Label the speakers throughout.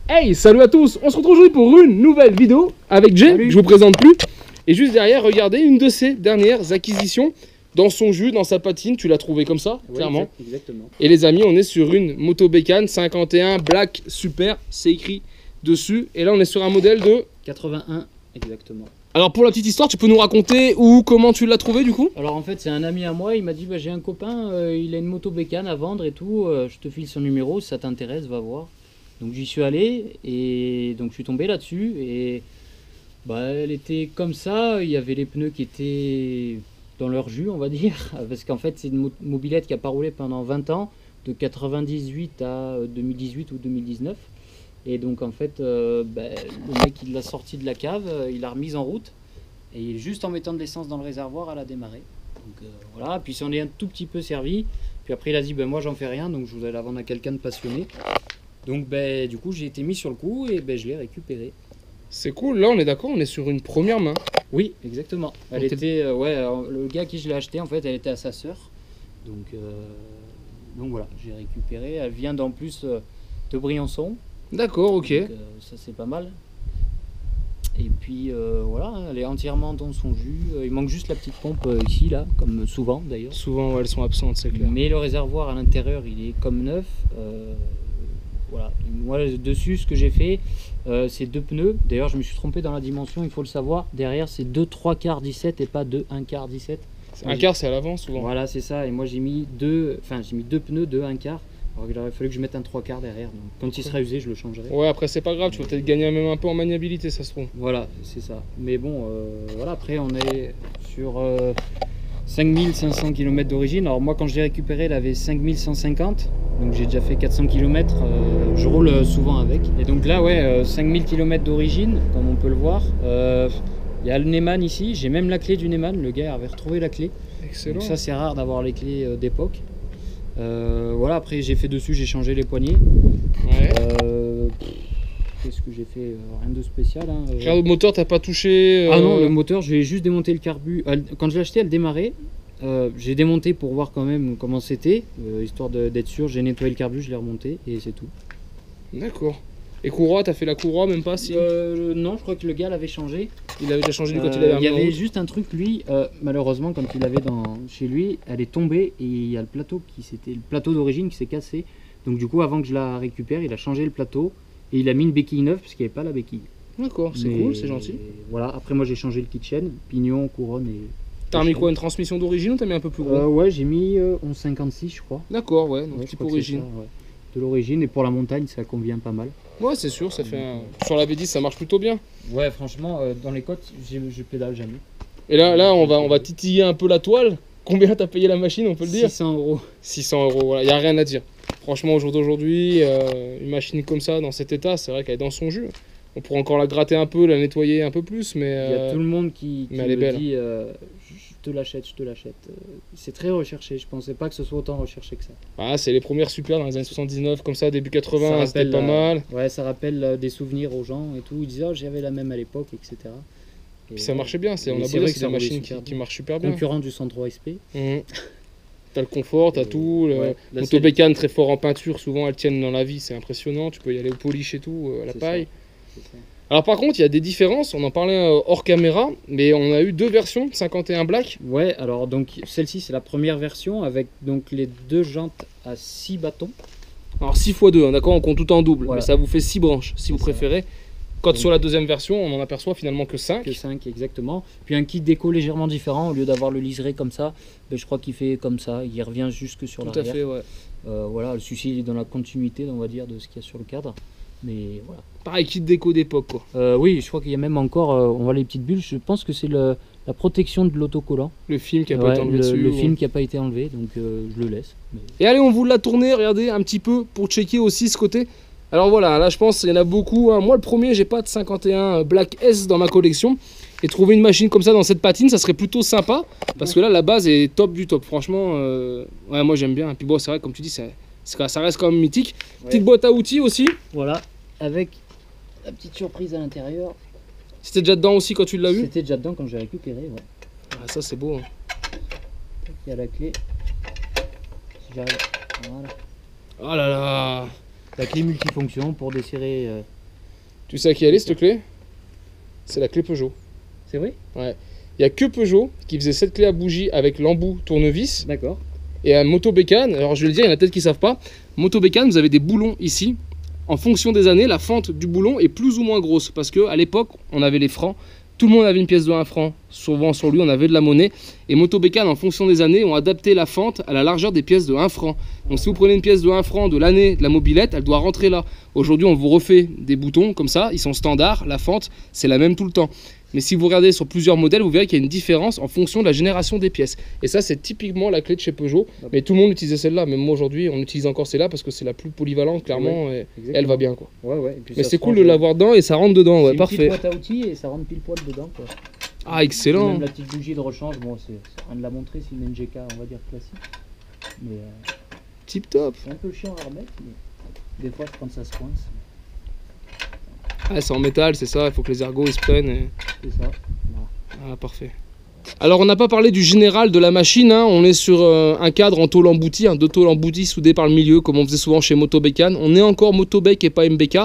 Speaker 1: Hey, salut à tous. On se retrouve aujourd'hui pour une nouvelle vidéo avec Jay,
Speaker 2: Salut.
Speaker 1: je vous présente plus. Et juste derrière, regardez une de ses dernières acquisitions. Dans son jus, dans sa patine, tu l'as trouvé comme ça,
Speaker 2: Ouais,
Speaker 1: clairement.
Speaker 2: Exactement.
Speaker 1: Et les amis, on est sur une moto bécane 51 Black Super, c'est écrit dessus. Et là, on est sur un modèle de...
Speaker 2: 81, exactement.
Speaker 1: Alors pour la petite histoire, tu peux nous raconter où, comment tu l'as trouvé du coup?
Speaker 2: Alors en fait, c'est un ami à moi, il m'a dit bah, j'ai un copain, il a une moto bécane à vendre et tout, je te file son numéro, si ça t'intéresse, va voir. Donc j'y suis allé et donc je suis tombé là-dessus et bah, elle était comme ça, il y avait les pneus qui étaient dans leur jus, on va dire, parce qu'en fait c'est une mobilette qui a pas roulé pendant 20 ans, de 98 à 2018 ou 2019. Et donc en fait, le mec il l'a sorti de la cave, il l'a remise en route. Et juste en mettant de l'essence dans le réservoir, elle a démarré. Donc voilà, puis on est un tout petit peu servi. Puis après il a dit, moi j'en fais rien, donc je voudrais la vendre à quelqu'un de passionné. Donc du coup j'ai été mis sur le coup et je l'ai récupérée.
Speaker 1: C'est cool, là on est d'accord, on est sur une première main.
Speaker 2: Oui, exactement. Elle
Speaker 1: Donc
Speaker 2: était, le gars à qui je l'ai acheté, en fait, elle était à sa sœur. Donc voilà, j'ai récupéré. Elle vient d'en plus de Briançon.
Speaker 1: D'accord, ok.
Speaker 2: Donc, ça c'est pas mal. Et puis voilà, elle est entièrement dans son jus. Il manque juste la petite pompe ici, là, comme souvent d'ailleurs.
Speaker 1: Souvent ouais, elles sont absentes, c'est clair.
Speaker 2: Mais le réservoir à l'intérieur, il est comme neuf. Voilà. Moi, dessus, ce que j'ai fait, c'est 2 pneus. D'ailleurs, je me suis trompé dans la dimension, il faut le savoir. Derrière, c'est 2 3/4 17 et pas 2 1/4 17.
Speaker 1: Un quart, c'est à l'avant souvent.
Speaker 2: Voilà, c'est ça. Et moi, j'ai mis deux pneus de 1/4. Alors il aurait fallu que je mette un 3/4 derrière. Donc, quand il sera usé, je le changerai.
Speaker 1: Ouais, après c'est pas grave, tu vas peut-être gagner même un peu en maniabilité, ça se trouve.
Speaker 2: Voilà, c'est ça. Mais bon, voilà, après on est sur 5500 km d'origine. Alors moi quand je l'ai récupéré, elle avait 5150. Donc j'ai déjà fait 400 km. Je roule souvent avec. Et donc là, ouais, 5000 km d'origine, comme on peut le voir. Il y a le Neyman ici. J'ai même la clé du Neyman. Le gars avait retrouvé la clé.
Speaker 1: Excellent.
Speaker 2: Donc ça c'est rare d'avoir les clés d'époque. Voilà, après j'ai fait dessus, j'ai changé les poignées.
Speaker 1: Ouais.
Speaker 2: Qu'est-ce que j'ai fait? Rien de spécial. Hein.
Speaker 1: Regarde, le moteur, t'as pas touché.
Speaker 2: Ah non, le moteur, je vais juste démonter le carbu. Quand je l'ai acheté, elle démarrait. J'ai démonté pour voir quand même comment c'était, histoire d'être sûr. J'ai nettoyé le carbu, je l'ai remonté et c'est tout.
Speaker 1: D'accord. Et courroie, t'as fait la courroie, même pas si.
Speaker 2: Non, je crois que le gars l'avait changé.
Speaker 1: Il avait déjà changé quand il avait
Speaker 2: Il y
Speaker 1: amené en
Speaker 2: avait
Speaker 1: route.
Speaker 2: juste un truc, lui, malheureusement, quand il l'avait chez lui, elle est tombée et il y a le plateau c'était le plateau d'origine qui s'est cassé. Donc du coup, avant que je la récupère, il a changé le plateau et il a mis une béquille neuve parce qu'il n'y avait pas la béquille.
Speaker 1: D'accord, c'est
Speaker 2: Mais
Speaker 1: cool, c'est gentil.
Speaker 2: Voilà, après moi j'ai changé le kitchen, pignon, couronne et...
Speaker 1: T'as mis quoi, une transmission d'origine ou t'as mis un peu plus gros?
Speaker 2: Ouais, j'ai mis 1156 je crois.
Speaker 1: D'accord, ouais, donc
Speaker 2: Ouais, je
Speaker 1: type
Speaker 2: crois que c'est
Speaker 1: origine.
Speaker 2: ça, ouais. De l'origine et pour la montagne ça convient pas mal.
Speaker 1: Ouais, c'est sûr, ça fait un... Sur la V10, ça marche plutôt bien.
Speaker 2: Ouais, franchement, dans les côtes, je pédale jamais.
Speaker 1: Et là on va titiller un peu la toile. Combien t'as payé la machine, on peut le dire?
Speaker 2: 600 €.
Speaker 1: 600 €, voilà, y a rien à dire. Franchement, au jour d'aujourd'hui, une machine comme ça, dans cet état, c'est vrai qu'elle est dans son jus. On pourrait encore la gratter un peu, la nettoyer un peu plus, mais...
Speaker 2: Il y a tout le monde qui
Speaker 1: mais elle est
Speaker 2: me
Speaker 1: belle.
Speaker 2: dit je te l'achète, je te l'achète. C'est très recherché, je pensais pas que ce soit autant recherché que ça.
Speaker 1: Ah, c'est les premières super dans les années 79, comme ça, début 80, c'était
Speaker 2: rappelle,
Speaker 1: pas mal.
Speaker 2: Ouais, ça rappelle des souvenirs aux gens et tout. Ils disaient j'avais la même à l'époque, etc. Et
Speaker 1: Puis ça marchait bien, on a beau
Speaker 2: c'est
Speaker 1: dire,
Speaker 2: vrai
Speaker 1: c'est
Speaker 2: que
Speaker 1: des
Speaker 2: ça roulait
Speaker 1: machines
Speaker 2: super
Speaker 1: qui
Speaker 2: bien.
Speaker 1: marchent super bien.
Speaker 2: Concurrent du 103 SP.
Speaker 1: Mhm. T'as le confort, t'as
Speaker 2: Et
Speaker 1: tout.
Speaker 2: ouais, la
Speaker 1: Moto
Speaker 2: seule-
Speaker 1: bécane très fort en peinture, souvent elles tiennent dans la vie, c'est impressionnant. Tu peux y aller au polish et tout, à la
Speaker 2: C'est
Speaker 1: paille.
Speaker 2: ça, c'est ça.
Speaker 1: Alors par contre, il y a des différences, on en parlait hors caméra, mais on a eu 2 versions, 51 Black.
Speaker 2: Ouais, alors donc celle-ci c'est la première version avec donc les 2 jantes à 6 bâtons.
Speaker 1: Alors 6 x 2, d'accord, on compte tout en double,
Speaker 2: Voilà.
Speaker 1: mais ça vous fait 6 branches si vous
Speaker 2: C'est ça.
Speaker 1: préférez. Quand
Speaker 2: Donc-
Speaker 1: sur la deuxième version, on en aperçoit finalement que 5.
Speaker 2: Que 5 exactement. Puis un kit déco légèrement différent, au lieu d'avoir le liseré comme ça, je crois qu'il fait comme ça, il revient jusque sur
Speaker 1: Tout à
Speaker 2: l'arrière.
Speaker 1: fait, ouais.
Speaker 2: Voilà, le souci il est dans la continuité, on va dire, de ce qu'il y a sur le cadre. Mais voilà.
Speaker 1: Pareil, kit déco d'époque, quoi.
Speaker 2: Oui, je crois qu'il y a même encore, on voit les petites bulles, je pense que c'est la protection de l'autocollant.
Speaker 1: Le film qui a pas
Speaker 2: Ouais,
Speaker 1: été enlevé
Speaker 2: le
Speaker 1: dessus.
Speaker 2: le
Speaker 1: ouais.
Speaker 2: film qui n'a pas été enlevé, donc je le laisse. Mais-
Speaker 1: Et allez, on vous l'a tourné, regardez un petit peu pour checker aussi ce côté. Alors voilà, là je pense qu'il y en a beaucoup. Hein. Moi le premier, j'ai pas de 51 Black S dans ma collection. Et trouver une machine comme ça dans cette patine, ça serait plutôt sympa. Parce que là, la base est top du top. Franchement, ouais, moi j'aime bien. Et puis bon, c'est vrai, comme tu dis, ça reste quand même mythique.
Speaker 2: Ouais.
Speaker 1: Petite boîte à outils aussi.
Speaker 2: Voilà, avec la petite surprise à l'intérieur.
Speaker 1: C'était déjà dedans aussi quand tu l'as eu.
Speaker 2: C'était déjà dedans quand j'ai récupéré. Ouais.
Speaker 1: Ah, ça c'est beau. Hein.
Speaker 2: Il y a la clé. Si j'arrive. Voilà.
Speaker 1: Oh là là.
Speaker 2: La clé multifonction pour desserrer
Speaker 1: Tu sais à qui elle est cette clé? C'est la clé Peugeot.
Speaker 2: C'est vrai?
Speaker 1: Ouais. Il n'y a que Peugeot qui faisait cette clé à bougie avec l'embout tournevis.
Speaker 2: D'accord.
Speaker 1: Et à Moto Bécane, alors je vais le dire, il y en a peut-être qui ne savent pas. Moto Bécane, vous avez des boulons ici. En fonction des années, la fente du boulon est plus ou moins grosse. Parce qu'à l'époque, on avait les francs. Tout le monde avait une pièce de 1 franc. Souvent sur lui, on avait de la monnaie. Et Moto Bécane, en fonction des années, ont adapté la fente à la largeur des pièces de 1 franc. Donc si vous prenez une pièce de 1 franc de l'année de la mobilette, elle doit rentrer là. Aujourd'hui, on vous refait des boutons comme ça. Ils sont standards. La fente, c'est la même tout le temps. Mais si vous regardez sur plusieurs modèles, vous verrez qu'il y a une différence en fonction de la génération des pièces. Et ça, c'est typiquement la clé de chez Peugeot. Mais tout le monde utilisait celle-là. Même moi, aujourd'hui, on utilise encore celle-là parce que c'est la plus polyvalente, clairement.
Speaker 2: Ouais,
Speaker 1: et elle va bien, quoi.
Speaker 2: Ouais.
Speaker 1: Mais c'est cool de l'avoir dedans et ça rentre dedans. Ouais, parfait.
Speaker 2: C'est une petite boîte à outils et ça rentre pile poil dedans, quoi.
Speaker 1: Ah, excellent.
Speaker 2: Même la petite bougie de rechange, bon, c'est rien de la montrer, c'est une NGK, on va dire classique. Mais
Speaker 1: tip top.
Speaker 2: c'est un peu chiant à remettre, mais des fois, quand ça se coince.
Speaker 1: Ah, c'est en métal, c'est ça. Il faut que les ergots ils se prennent. Et...
Speaker 2: C'est ça. Voilà.
Speaker 1: Ah, parfait. Alors, on n'a pas parlé du général de la machine. Hein. On est sur un cadre en tôle emboutie, deux tôles embouties soudées par le milieu, comme on faisait souvent chez Moto Bécane. On est encore Moto Bec et pas MBK.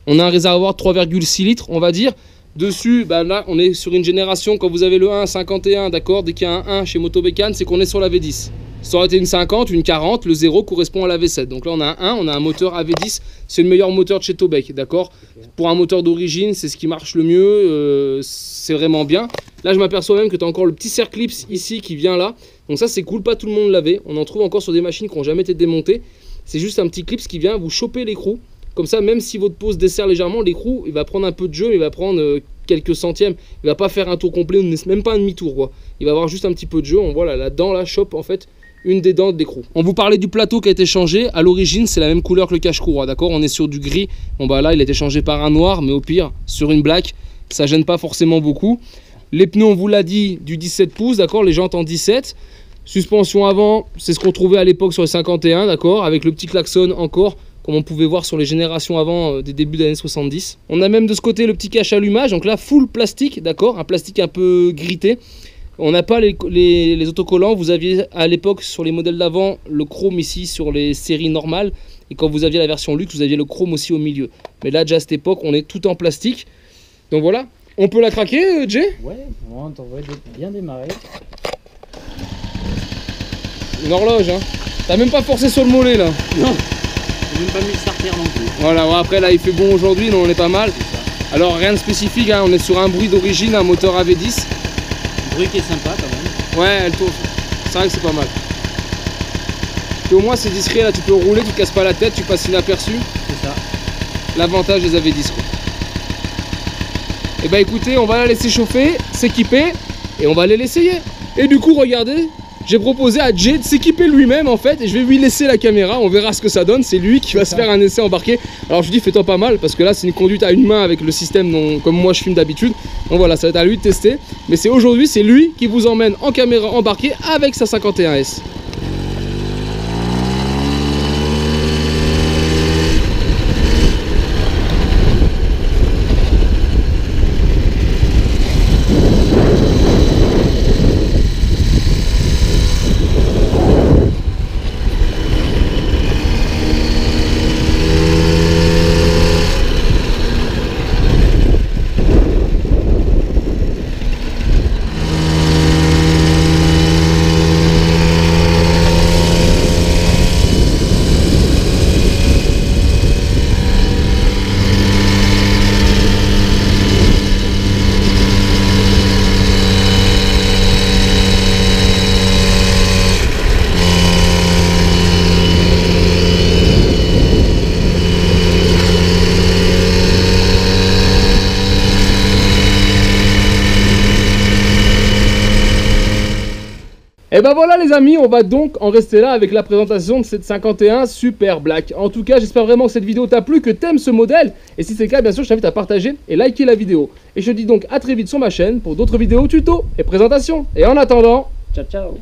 Speaker 1: On a un réservoir 3,6 litres, on va dire. Dessus, bah là, on est sur une génération, quand vous avez le 1,51, d'accord, dès qu'il y a un 1 chez Moto Bécane, c'est qu'on est sur la V10. Ça aurait été une 50, une 40, le 0 correspond à la V7. Donc là, on a un 1, on a un moteur AV10, c'est le meilleur moteur de chez Tobec, d'accord. Pour un moteur d'origine, c'est ce qui marche le mieux, c'est vraiment bien. Là, je m'aperçois même que tu as encore le petit Circlips ici qui vient là. Donc ça, c'est cool, pas tout le monde l'avait. On en trouve encore sur des machines qui n'ont jamais été démontées. C'est juste un petit clip qui vient vous choper l'écrou. Comme ça, même si votre pose dessert légèrement, l'écrou, il va prendre un peu de jeu, mais il va prendre quelques centièmes. Il va pas faire un tour complet, même pas un demi-tour, quoi. Il va avoir juste un petit peu de jeu. On voit là, la dent, là, chope en fait une des dents de l'écrou. On vous parlait du plateau qui a été changé. À l'origine, c'est la même couleur que le cache-courroie, d'accord. On est sur du gris. Bon, bah là, il a été changé par un noir, mais au pire, sur une black, ça gêne pas forcément beaucoup. Les pneus, on vous l'a dit, du 17 pouces, d'accord. Les jantes en 17. Suspension avant, c'est ce qu'on trouvait à l'époque sur les 51, d'accord. Avec le petit klaxon encore, comme on pouvait voir sur les générations avant des débuts des années 70. On a même de ce côté le petit cache allumage, donc là full plastique, d'accord, un plastique un peu grité. On n'a pas les autocollants, vous aviez à l'époque sur les modèles d'avant le chrome ici sur les séries normales, et quand vous aviez la version luxe, vous aviez le chrome aussi au milieu. Mais là déjà à cette époque, on est tout en plastique. Donc voilà, on peut la craquer, Jay?
Speaker 2: Ouais, on va bien démarrer.
Speaker 1: Une horloge, hein. T'as même pas forcé sur le mollet là.
Speaker 2: Non. J'ai même pas mis le starter non plus.
Speaker 1: Voilà, ouais, après là il fait bon aujourd'hui, donc on est pas mal. Alors rien de spécifique, hein, on est sur un bruit d'origine, un moteur AV10.
Speaker 2: Un bruit qui est sympa quand même.
Speaker 1: Ouais, elle tourne. C'est vrai que c'est pas mal. Et au moins c'est discret, là tu peux rouler, tu te casses pas la tête, tu passes inaperçu.
Speaker 2: C'est ça.
Speaker 1: L'avantage des AV10 quoi. Et bah écoutez, on va la laisser chauffer, s'équiper et on va aller l'essayer. Et du coup regardez, j'ai proposé à Jay de s'équiper lui-même en fait, et je vais lui laisser la caméra, on verra ce que ça donne, c'est lui qui va se faire un essai embarqué. Alors je lui dis fais-toi pas mal, parce que là c'est une conduite à une main avec le système dont, comme moi je filme d'habitude. Donc voilà, ça va être à lui de tester, mais c'est aujourd'hui, c'est lui qui vous emmène en caméra embarquée avec sa 51S. Et ben voilà les amis, on va donc en rester là avec la présentation de cette 51 Super Black. En tout cas, j'espère vraiment que cette vidéo t'a plu, que t'aimes ce modèle. Et si c'est le cas, bien sûr, je t'invite à partager et liker la vidéo. Et je te dis donc à très vite sur ma chaîne pour d'autres vidéos tuto et présentations. Et en attendant,
Speaker 2: Ciao ciao.